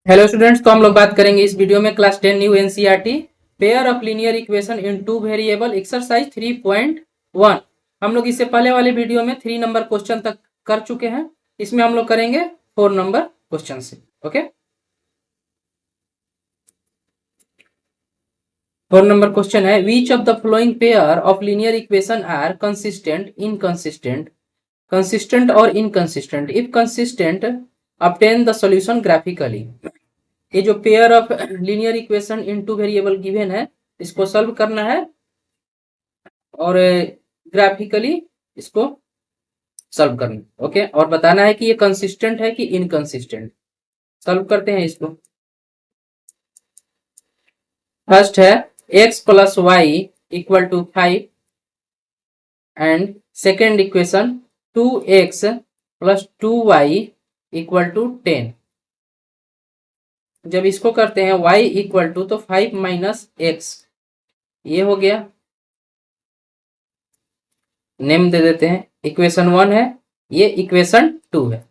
Hello students, तो हम लोग बात करेंगे इस वीडियो में class 10 new NCERT pair of linear equation in two variable exercise 3.1। हम लोग इससे पहले वाले वीडियो में 3 नंबर क्वेश्चन तक कर चुके हैं। इसमें हम लोग करेंगे 4 नंबर क्वेश्चन से। ओके, 4 नंबर क्वेश्चन है, which of the following pair of linear equation are consistent, inconsistent, consistent और inconsistent. If consistent obtain the solution graphically। ये जो pair of linear equation in two variable given है, इसको solve करना है और graphically इसको सॉल्व करना है। ओके, और बताना है कि ये कंसिस्टेंट है कि इनकंसिस्टेंट। सॉल्व करते हैं इसको। फर्स्ट है x plus Y equal to 5 and second equation 2x plus 2y equal to 10। जब इसको करते हैं y इक्वल टू तो 5 माइनस एक्स, ये हो गया। नेम दे देते हैं, इक्वेशन 1 है, ये इक्वेशन 2 है।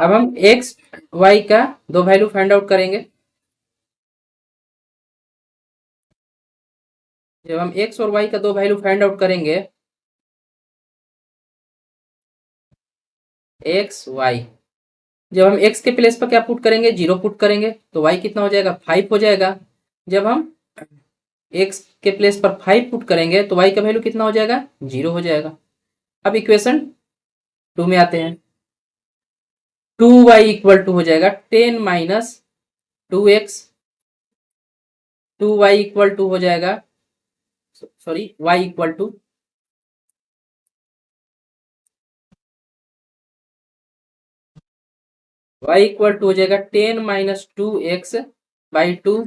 अब हम x y का दो वैल्यू फाइंड आउट करेंगे। जब हम x और y का दो वैल्यू फाइंड आउट करेंगे, x y, जब हम x के प्लेस पर क्या पुट करेंगे, 0 पुट करेंगे तो y कितना हो जाएगा, 5 हो जाएगा। जब हम x के प्लेस पर 5 पुट करेंगे तो y का वैल्यू कितना हो जाएगा, 0 हो जाएगा। अब इक्वेशन 2 में आते हैं, 2y इक्वल टू हो जाएगा 10 minus 2x, 2y equal to हो जाएगा, सॉरी y इक्वल टू हो जाएगा 10 माइनस 2x बाई 2।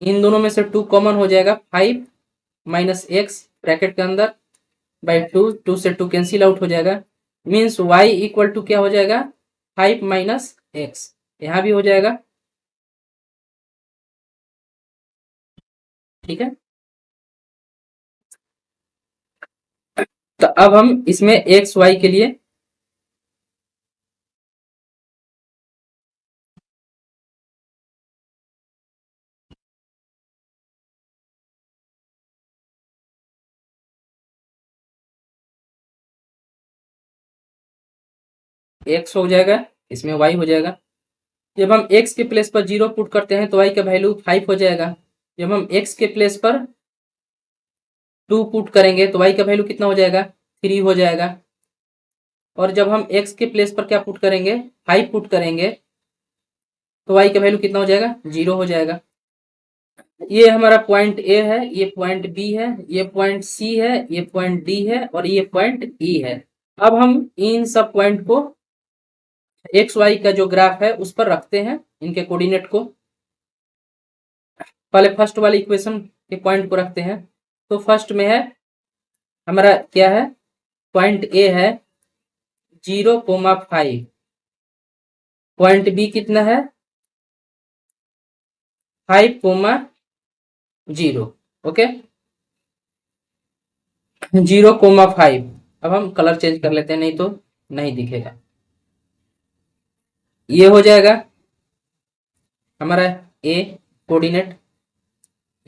इन दोनों में से 2 कॉमन हो जाएगा, 5 माइनस एक्स ब्रैकेट के अंदर बाई 2, 2 से 2 कैंसिल आउट हो जाएगा। मीन्स y इक्वल टू क्या हो जाएगा, 5 माइनस एक्स, यहां भी हो जाएगा। ठीक है, तो अब हम इसमें एक्स वाई के लिए एक्स हो जाएगा, इसमें वाई हो जाएगा। जब हम एक्स के प्लेस पर 0 पुट करते हैं तो वाई का वैल्यू 5 हो जाएगा। जब हम एक्स के प्लेस पर 2 पुट करेंगे तो वाई का वैल्यू कितना हो जाएगा, 3 हो जाएगा। और जब हम x के प्लेस पर क्या पुट करेंगे, 5 पुट करेंगे तो y का वैल्यू कितना हो जाएगा, 0 हो जाएगा। ये हमारा पॉइंट ए है, ये पॉइंट बी है, ये पॉइंट सी है, ये पॉइंट डी है और ये पॉइंट ई है। अब हम इन सब पॉइंट को एक्स वाई का जो ग्राफ है उस पर रखते हैं, इनके कोऑर्डिनेट को। पहले फर्स्ट वाले इक्वेशन के पॉइंट को रखते हैं। तो फर्स्ट में है हमारा क्या है, पॉइंट ए है 0,5, पॉइंट बी कितना है 5,0। ओके, 0,5। अब हम कलर चेंज कर लेते हैं, नहीं तो नहीं दिखेगा। ये हो जाएगा हमारा ए कोऑर्डिनेट,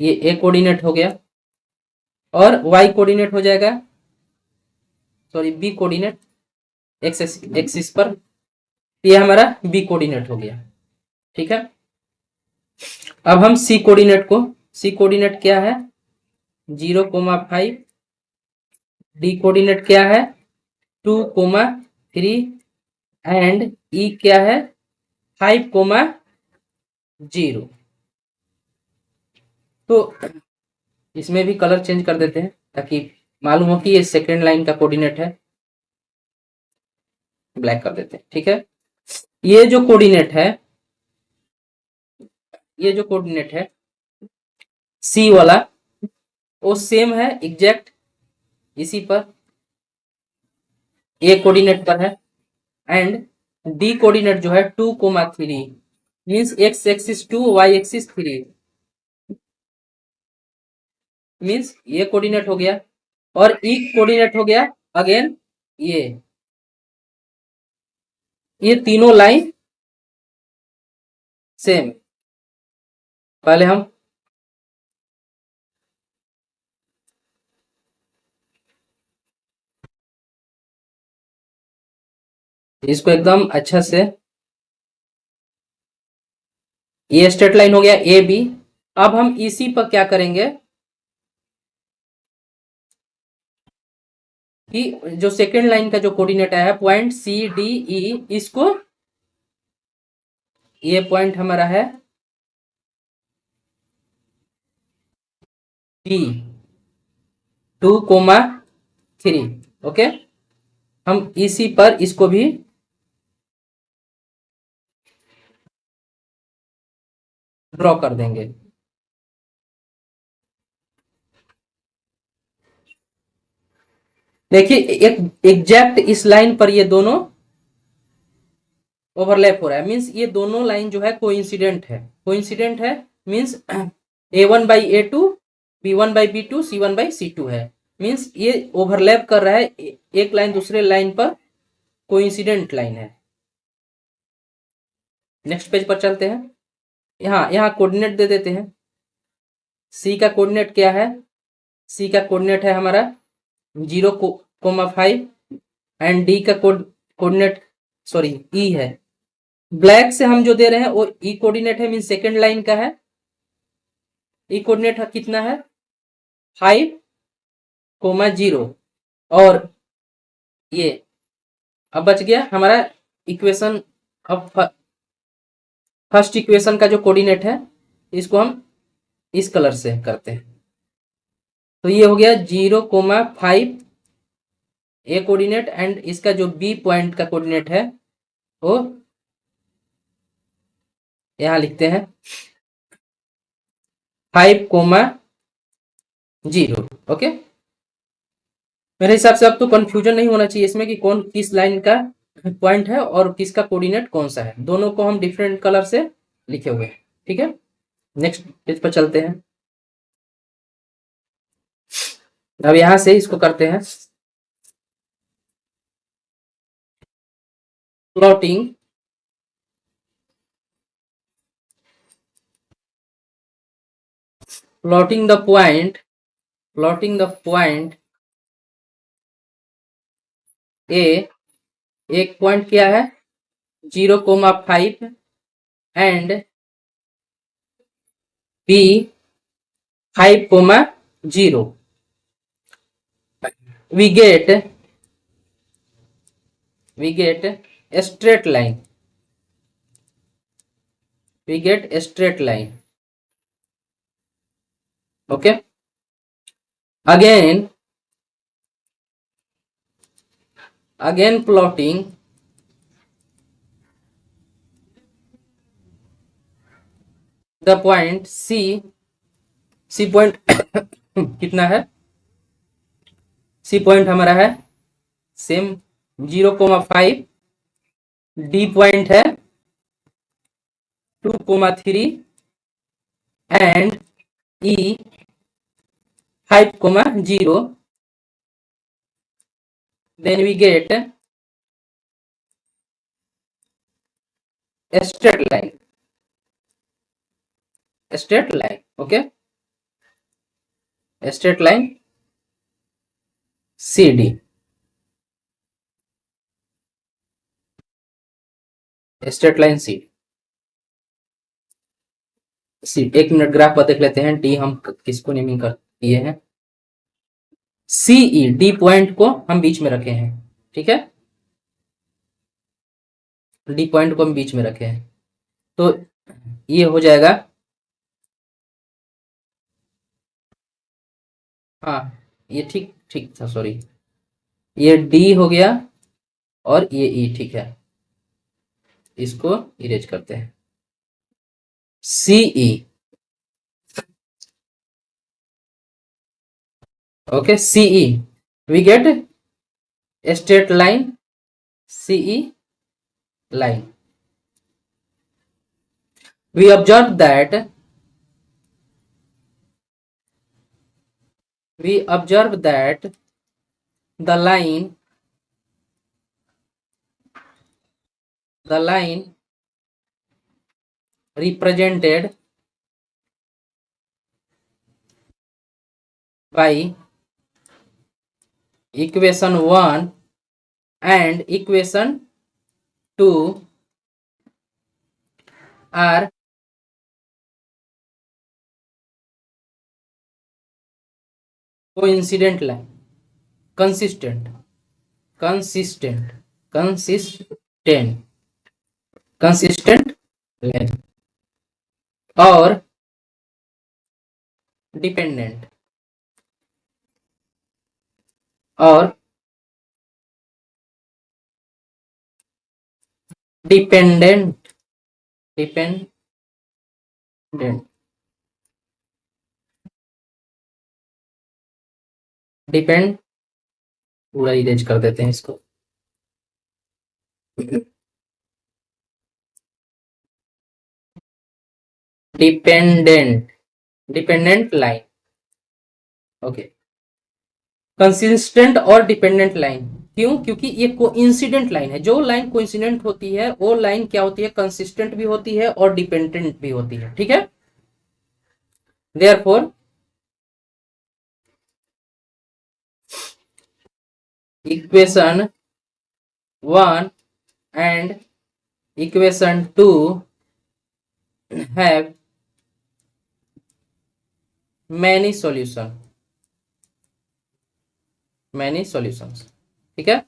ये ए कोऑर्डिनेट हो गया। और वाई कोऑर्डिनेट हो जाएगा, sorry B coordinate, X axis पर, ये हमारा बी कोऑर्डिनेट हो गया। ठीक है, अब हम सी कोऑर्डिनेट को, सी कोऑर्डिनेट क्या है 0,5, डी कोऑर्डिनेट क्या है 2,3 एंड ई क्या है 5,0। तो इसमें भी कलर चेंज कर देते हैं ताकि मालूम हो कि ये सेकेंड लाइन का कोऑर्डिनेट है। ब्लैक कर देते हैं। ठीक है, ये जो कोऑर्डिनेट है, ये जो कोऑर्डिनेट है सी वाला, वो सेम है एग्जैक्ट इसी पर, ए कोऑर्डिनेट पर है। एंड डी कोऑर्डिनेट जो है 2,3 means X axis 2 Y axis 3 means ये कोऑर्डिनेट हो गया। और ई कोऑर्डिनेट हो गया अगेन ये तीनों लाइन सेम। पहले हम इसको एकदम अच्छा से, ये स्ट्रेट लाइन हो गया ए बी। अब हम इसी पर क्या करेंगे कि जो सेकेंड लाइन का जो कोऑर्डिनेट आया है पॉइंट सी डी ई, इसको, ये पॉइंट हमारा है बी 2,3। ओके, हम इसी पर इसको भी ड्रॉ कर देंगे। देखिए एक एग्जैक्ट इस लाइन पर ये दोनों ओवरलैप हो रहा है, मीन्स ये दोनों लाइन जो है कोइंसिडेंट है। कोइंसिडेंट है मीन्स A1/A2, B1/B2, C1/C2 है। मीन्स ये ओवरलैप कर रहा है, एक लाइन दूसरे लाइन पर कोइंसिडेंट लाइन है। नेक्स्ट पेज पर चलते हैं। यहाँ कोऑर्डिनेट दे देते हैं। सी का कोऑर्डिनेट क्या है? सी का कोऑर्डिनेट है हमारा 0,5 एंड डी का कोऑर्डिनेट सॉरी ई है। ब्लैक से हम जो दे रहे हैं वो ई कोऑर्डिनेट है, मीन सेकेंड लाइन का है। ई कोऑर्डिनेट कितना है? 5,0। और ये अब बच गया हमारा इक्वेशन। अब फर्स्ट इक्वेशन का जो कोऑर्डिनेट है इसको हम इस कलर से करते हैं, तो ये हो गया 0,5 ए कोऑर्डिनेट एंड इसका जो बी पॉइंट का कोऑर्डिनेट है वो यहां लिखते हैं 5,0। ओके, मेरे हिसाब से अब तो कंफ्यूजन नहीं होना चाहिए इसमें कि कौन किस लाइन का पॉइंट है और किसका कोऑर्डिनेट कौन सा है। दोनों को हम डिफरेंट कलर से लिखे हुए हैं। ठीक है, नेक्स्ट पेज पर चलते हैं। अब यहां से इसको करते हैं plotting plotting the point A. एक पॉइंट क्या है 0,5 and B 5,0। we get a straight line. Okay, again plotting the point C point कितना है? C पॉइंट हमारा है सेम 0,5, D पॉइंट है 2,3 and E 5,0। then we get a straight line. Okay, a straight line CD. Straight line C. एक minute graph पर देख लेते हैं। डी हम किसको नेमिंग कर दिए हैं? सीई, डी पॉइंट को हम बीच में रखे हैं। ठीक है, डी पॉइंट को हम बीच में रखे हैं, तो ये हो जाएगा, हाँ ये ठीक था, सॉरी, ये डी हो गया और ये ई। ठीक है, इसको इरेज करते हैं। See, okay, see we get a straight line CE line. We observe that the line the line represented by equation 1 and equation 2 are coincident line, consistent line और डिपेंडेंट और डिपेंडेंट डिपेंड पूरा erase कर देते हैं इसको। Dependent line, okay. Consistent और dependent line क्यों? क्योंकि ये कोइंसिडेंट लाइन है। जो लाइन कोइंसिडेंट होती है वो लाइन क्या होती है? कंसिस्टेंट भी होती है और डिपेंडेंट भी होती है, ठीक है। Therefore equation 1 and equation 2 have many solutions, ठीक है।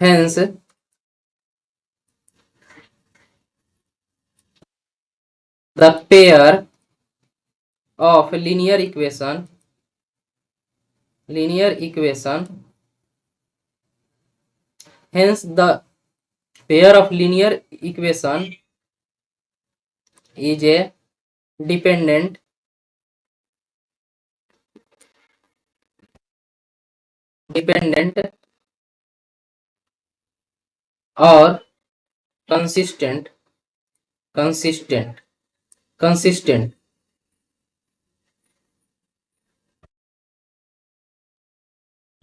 Hence the pair of linear equation hence the pair of linear equation is a dependent और consistent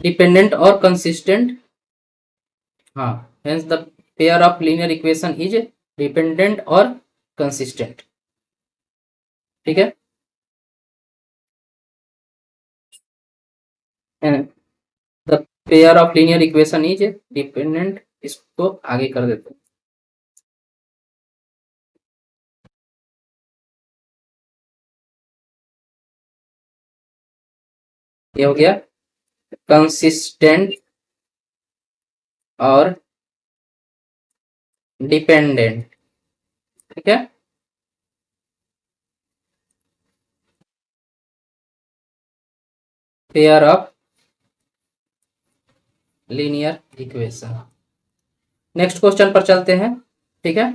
डिपेंडेंट और कंसिस्टेंट, हाँ। Hence the pair of linear equation is dependent और consistent, ठीक है। The pair of linear equation is dependent, इसको आगे कर देते हैं। ये हो गया कंसिस्टेंट और डिपेंडेंट, ठीक है। Pair of linear equation. Next question पर चलते हैं, ठीक है।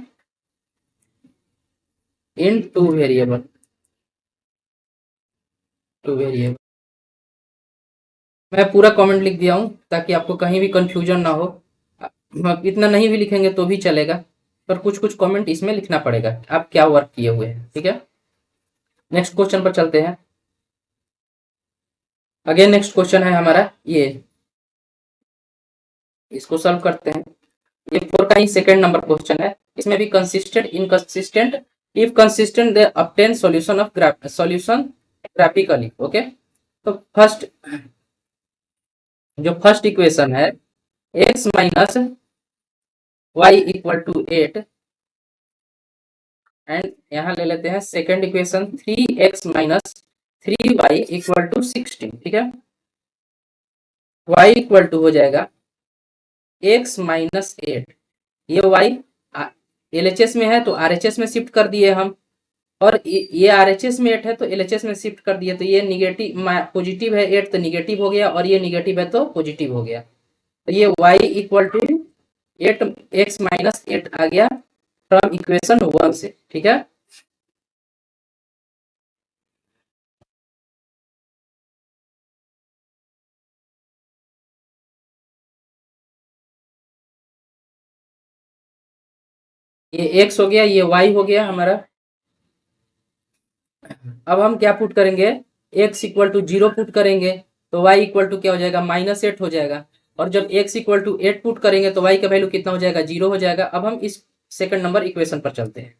इन टू वेरिएबल मैं पूरा कमेंट लिख दिया हूं ताकि आपको कहीं भी कंफ्यूजन ना हो। इतना नहीं भी लिखेंगे तो भी चलेगा, पर कुछ कुछ कमेंट इसमें लिखना पड़ेगा आप क्या वर्क किए हुए हैं, ठीक है। नेक्स्ट क्वेश्चन पर चलते हैं। अगेन नेक्स्ट क्वेश्चन है हमारा ये, इसको सॉल्व करते हैं। ये 4 का ही सेकंड नंबर क्वेश्चन है। इसमें भी consistent, inconsistent, if consistent they obtain solution of solution graphically, okay. तो फर्स्ट इक्वेशन है x minus Y equal to 8 and यहाँ ले लेते हैं second equation 3x minus 3y equal to 16, ठीक है। y इक्वल टू हो जाएगा x माइनस 8, ये y LHS में है तो RHS में शिफ्ट कर दिए हम, और ये RHS में 8 है तो LHS में शिफ्ट कर दिए, तो ये निगेटिव पॉजिटिव है 8 तो निगेटिव हो गया, और ये निगेटिव है तो पॉजिटिव हो गया। तो ये y equal to 8x minus 8 आ गया फ्रॉम इक्वेशन 1 से, ठीक है। ये x हो गया, ये y हो गया हमारा। अब हम क्या पुट करेंगे? x इक्वल टू 0 पुट करेंगे तो y इक्वल टू क्या हो जाएगा? -8 हो जाएगा। और जब x इक्वल टू 8 पुट करेंगे तो y का वैल्यू कितना हो जाएगा, 0 हो जाएगा। अब हम इस सेकंड नंबर इक्वेशन पर चलते हैं।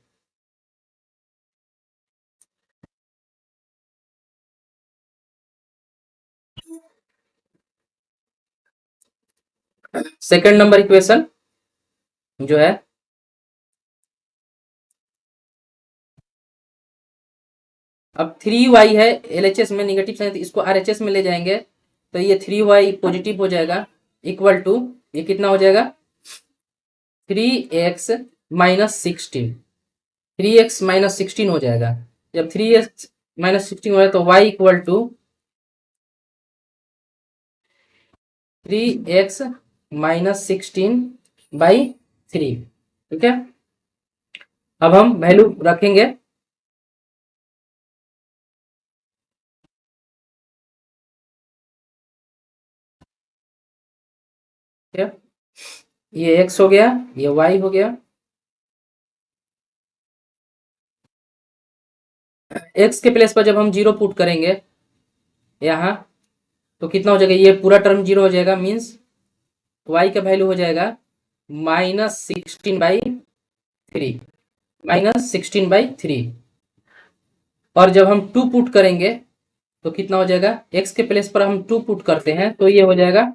सेकंड नंबर इक्वेशन जो है, अब 3y है, LHS में नेगेटिव साइन, तो इसको RHS में ले जाएंगे तो ये 3y पॉजिटिव हो जाएगा, इक्वल टू ये कितना हो जाएगा, 3x माइनस 16, 3x माइनस 16 हो जाएगा। जब 3x माइनस 16 हो जाए तो y equal to 3x minus 16 by 3। ठीक है, अब हम वैल्यू रखेंगे। ये x हो गया, ये y हो गया। x के प्लेस पर जब हम 0 पुट करेंगे यहाँ तो कितना हो जाएगा, ये पूरा टर्म 0 हो जाएगा, मीन्स y का वैल्यू हो जाएगा -16/3, -16/3। और जब हम 2 पुट करेंगे तो कितना हो जाएगा, x के प्लेस पर हम 2 पुट करते हैं तो ये हो जाएगा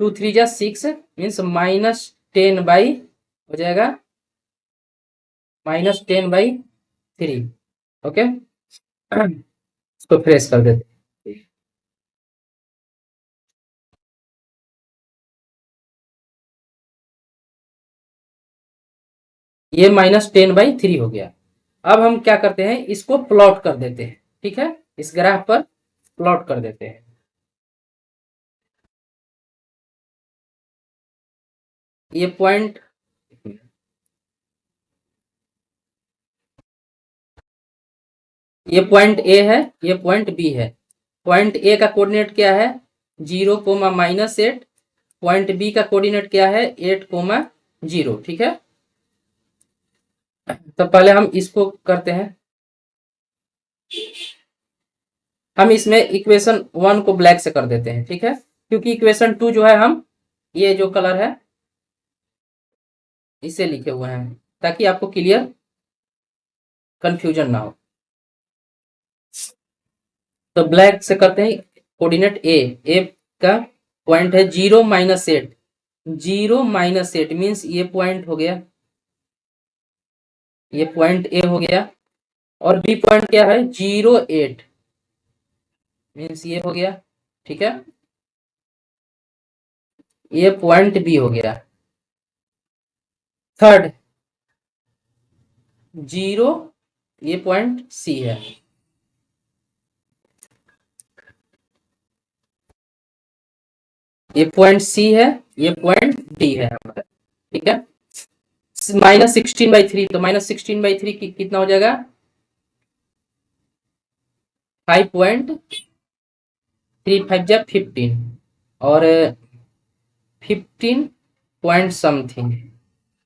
2 3 जा 6, मीन्स -10 हो जाएगा -10/3। ओके, इसको फ्रेश कर देते। ये -10/3 हो गया। अब हम क्या करते हैं, इसको प्लॉट कर देते हैं। ठीक है, इस ग्राफ पर प्लॉट कर देते हैं। ये पॉइंट ए है, ये पॉइंट बी है। पॉइंट ए का कोऑर्डिनेट क्या है, 0, -8। पॉइंट बी का कोऑर्डिनेट क्या है, 8, 0। ठीक है, तो पहले हम इसको करते हैं। हम इसमें इक्वेशन 1 को ब्लैक से कर देते हैं। ठीक है, क्योंकि इक्वेशन 2 जो है हम ये जो कलर है इसे लिखे हुए हैं ताकि आपको क्लियर कंफ्यूजन ना हो। तो ब्लैक से करते हैं। कोऑर्डिनेट ए का पॉइंट है 0, -8। 0, -8 मीन्स ये पॉइंट हो गया, ये पॉइंट ए हो गया। और बी पॉइंट क्या है, 0, 8 मीन्स ये हो गया। ठीक है, ये पॉइंट बी हो गया। थर्ड 0, ये पॉइंट सी है। ये पॉइंट सी है, ये पॉइंट डी है। ठीक है, -16/3, तो -16/3 कितना हो जाएगा, 5.35 और 15 पॉइंट समथिंग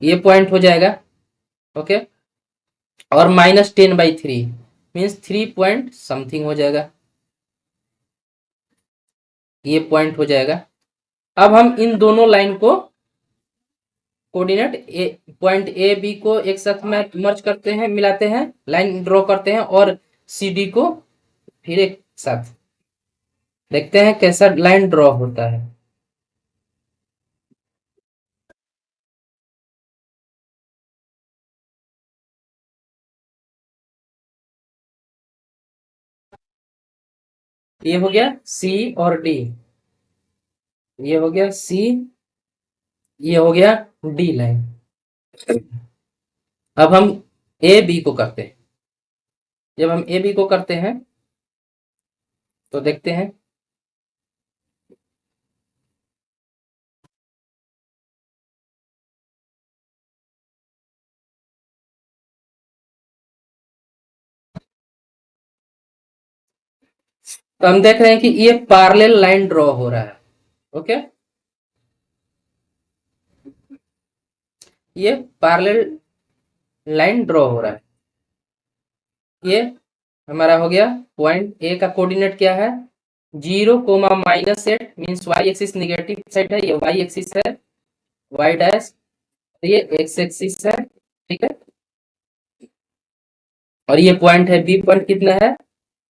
ये पॉइंट हो जाएगा। ओके, और -10/3 मीन्स 3 पॉइंट समथिंग हो जाएगा, ये पॉइंट हो जाएगा। अब हम इन दोनों लाइन को coordinate A, point A B को एक साथ में मर्ज करते हैं, मिलाते हैं, लाइन ड्रॉ करते हैं, और सी डी को फिर एक साथ देखते हैं कैसा लाइन ड्रॉ होता है। ये हो गया सी और डी, ये हो गया सी, ये हो गया डी लाइन। अब हम ए बी को करते हैं। जब हम ए बी को करते हैं तो देखते हैं, तो हम देख रहे हैं कि ये पैरेलल लाइन ड्रॉ हो रहा है। ओके, ये पैरेलल लाइन ड्रॉ हो रहा है। ये हमारा हो गया, पॉइंट ए का कोऑर्डिनेट क्या है, zero comma -8 means Y axis negative side है, ये वाई एक्सिस है, वाई डैश, ये एक्स एक्सिस है, ठीक है। और ये पॉइंट है बी, पॉइंट कितना है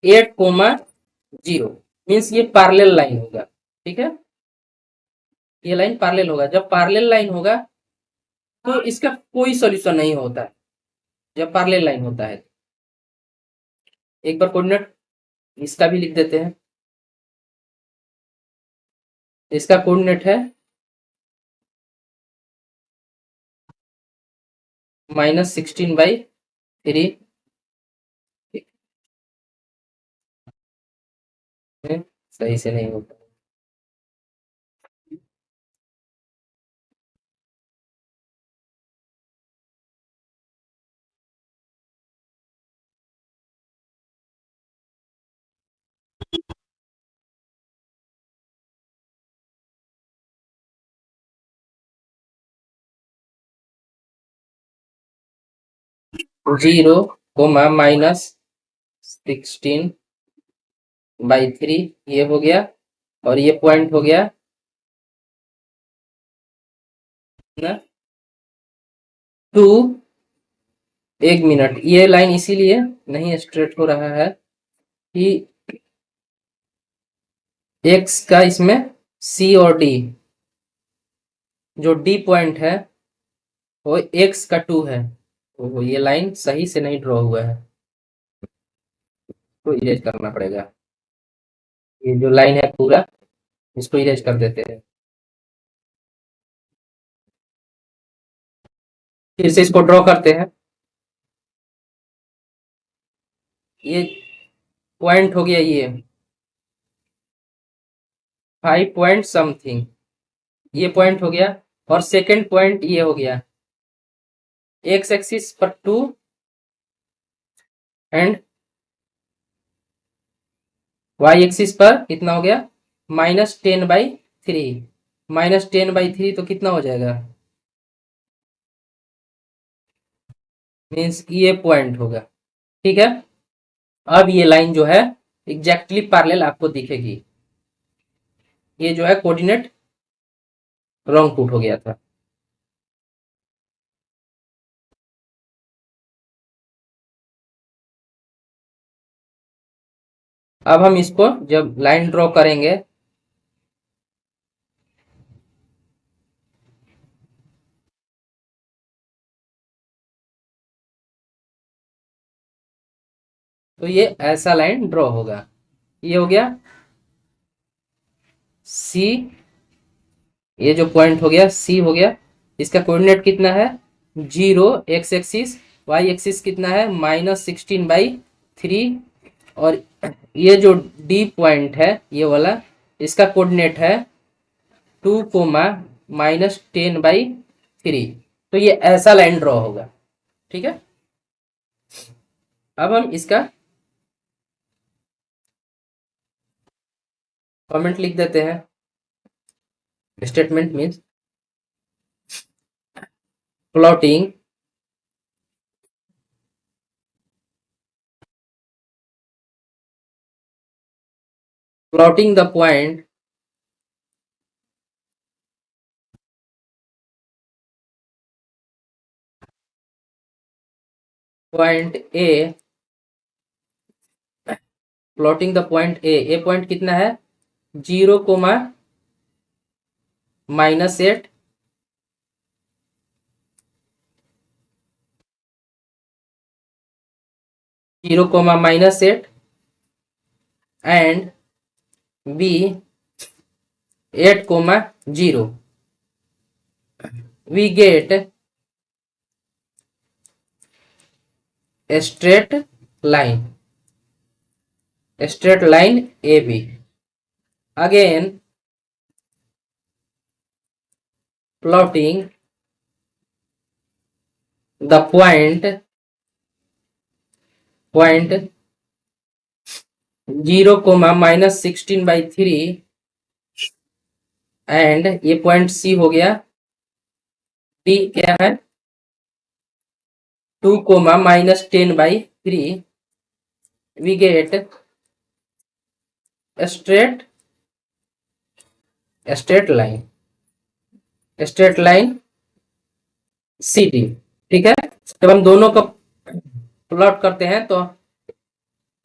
8,0 मीन्स ये पैरेलल लाइन होगा, ठीक है। ये लाइन पैरेलल होगा, जब पैरेलल लाइन होगा तो इसका कोई सॉल्यूशन नहीं होता है, जब पैरेलल लाइन होता है। एक बार कोऑर्डिनेट इसका भी लिख देते हैं, इसका कोऑर्डिनेट है -16/3, सही से नहीं होता। 0, -16/3 ये हो गया, और ये पॉइंट हो गया ना 2, 1 मिनट। ये लाइन इसीलिए नहीं स्ट्रेट हो रहा है कि एक्स का इसमें सी और डी, जो डी पॉइंट है वो एक्स का 2 है, तो ये लाइन सही से नहीं ड्रॉ हुआ है, तो इरेज करना पड़ेगा। ये जो लाइन है पूरा, इसको इरेज कर देते हैं। फिर से इसको ड्रॉ करते हैं। ये पॉइंट हो गया, ये 5 पॉइंट समथिंग, ये पॉइंट हो गया, और सेकंड पॉइंट ये हो गया एक्स एक्सिस पर 2 एंड वाई एक्सिस पर कितना हो गया -10/3, -10/3 तो कितना हो जाएगा, मीन्स ये पॉइंट होगा, ठीक है। अब ये लाइन जो है एग्जैक्टली पैरेलल आपको दिखेगी। ये जो है कोऑर्डिनेट रॉन्ग पुट हो गया था। अब हम इसको जब लाइन ड्रॉ करेंगे तो ये ऐसा लाइन ड्रॉ होगा। ये हो गया सी, ये जो पॉइंट हो गया सी हो गया, इसका कोऑर्डिनेट कितना है 0, एक्स एक्सिस, वाई एक्सिस कितना है -16/3, और ये जो डी पॉइंट है ये वाला, इसका कोऑर्डिनेट है 2, -10/3, तो ये ऐसा लाइन ड्रॉ होगा, ठीक है। अब हम इसका कमेंट लिख देते हैं। Statement means plotting the point A, plotting the point A point कितना है 0, -8, 0, -8 and B 8, 0, we get a straight line AB. Again plotting the point 0, -16/3 and ये पॉइंट सी हो गया, डी क्या है 2, -10/3, we get straight straight line C D. ठीक है, जब हम दोनों का प्लॉट करते हैं तो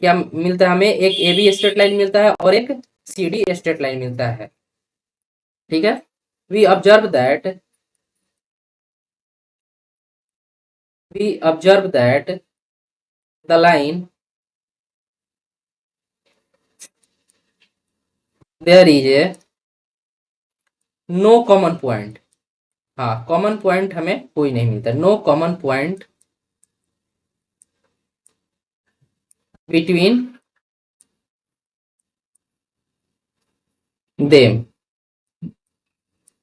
क्या मिलता है हमें, एक ए बी स्ट्रेट लाइन मिलता है और एक सी डी स्ट्रेट लाइन मिलता है। ठीक है, we observe that the line there is a no common point. हाँ, कॉमन पॉइंट हमें कोई नहीं मिलता, no common point between them.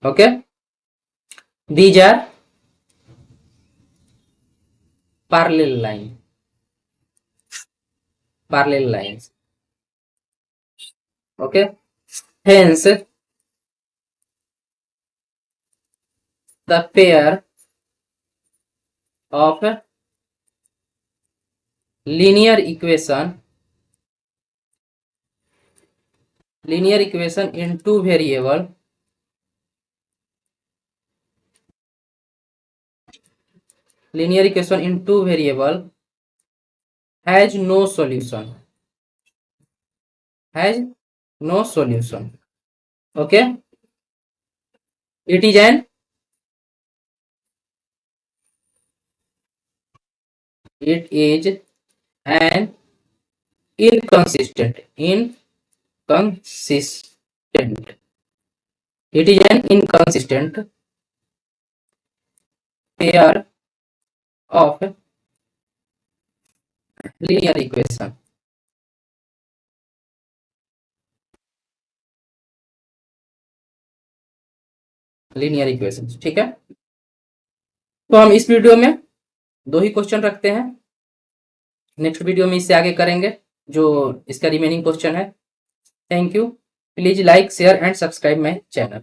Okay, these are parallel lines. Okay, hence the pair of linear equation in two variable has no solution. Okay, it is an inconsistent pair of linear equation। ठीक है, तो हम इस video में 2 ही question रखते हैं, next video में इससे आगे करेंगे जो इसका रिमेनिंग क्वेश्चन है। Thank you, please like share and subscribe my channel.